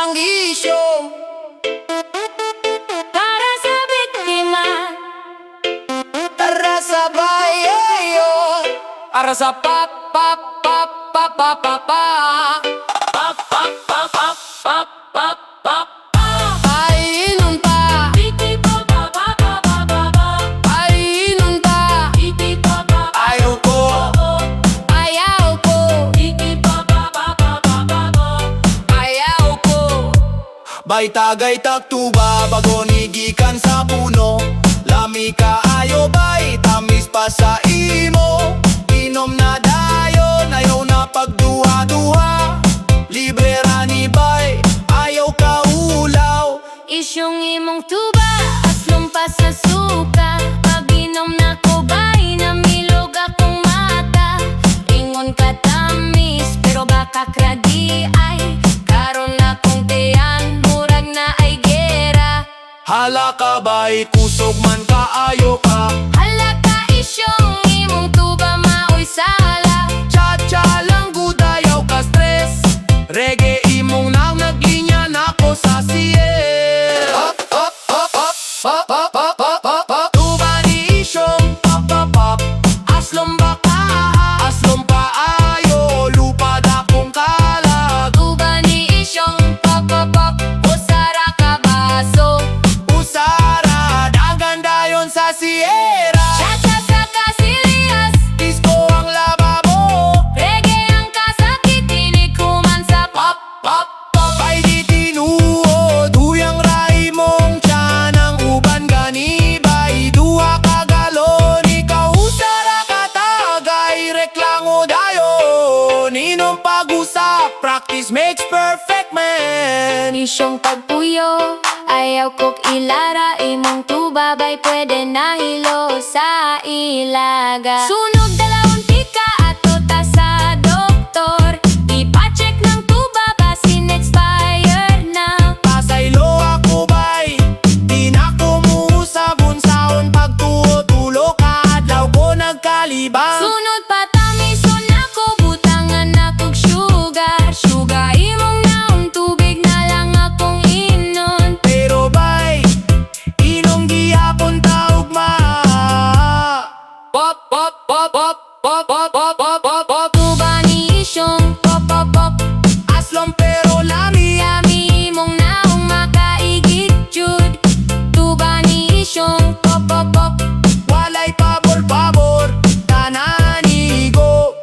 ang isyo para sa biktima, para sa bayayo, para sa pap pap pap pap pap pap pap pap pap pap pap pap pap pap. Painom pa, painom pa, ayaw ko, ayaw ko, ayaw ko. Bay tagay tag tuba, bago nigikan sa puno. Lami ka ayo bay, tamis pa sa imo. Inom na dayon, ayaw na pagduha-duha. Libre ra ni bay, ayaw ka ulaw. isyong imong tuba, aslong pa sa suka. Pag-inom na ko ba'y namilog akong mata. Ingon ka tamis, pero baka kradi ay karon na kong tiyan, murag na ay gera. Hala ka bay, kusog man ka ayo ka. Hala ka isyong imong tuba, maoy sala. Cha-cha lang gud ayaw ka stress. Reggae imong nang naglinya nako sa siel. Up, up, up, up, up, up, up, up, up, up. Tuba ni isyong pop, pop, pop. Aslom ba ka? Aslom pa ayo, lupad akong kalag. Tuba ni isyong pop pop pop, usara ka baso. Usara, dagan dayon sa Sierra. Cha-cha sa Casillas, Disco ang lababo. reggae ang kasakit, tinikuman sa pop. Pop, pop, ay di tinuod. Huyang rai mong tiyan ang uban ganibay. Duha ka galon, ikaw usara ka tagay. Reklango dayon, inom pag-usap. Practice makes perfect man. Isyong pagpuyo, ayaw kok ilara. Imong tuba ba'y pwede na hilo sa ilaga. Sunog dalawang tika ato ta sa doktor. Ipacheck ng tuba basin expired na. Pasaylo ako bay, di na ko muusabon saon. Pagtuo-tulo ka, adlaw ko nagkalibang. Sunod pa tamison ako, butangan akong sugar. Sugar imong naong tubig na lang akong inon. Pero bay, inong gihapon taog ma. Pop, pop, pop, pop, pop, pop, pop, pop, pop, pop. Tuba ni isyong pop pop pop. Aslom pero lami. Yami imong naong makaigit jud. Tuba ni isyong pop pop pop. Walay pabor-pabor, tananigo.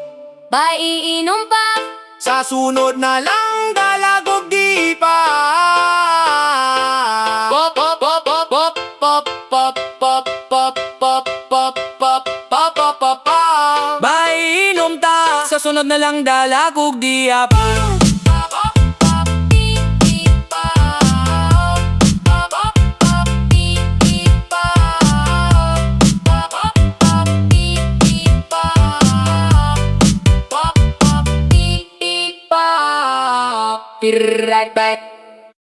Bay iinom pa, Sa sunod na lang dalagog di pa. Pop, pop, pop, pop, pop, pop, pop, pop, pop, pop, pop, pop, pop, pop, pop, pop. Bay, inom ta. Sa sunod na lang dalagog di pa. Be right back.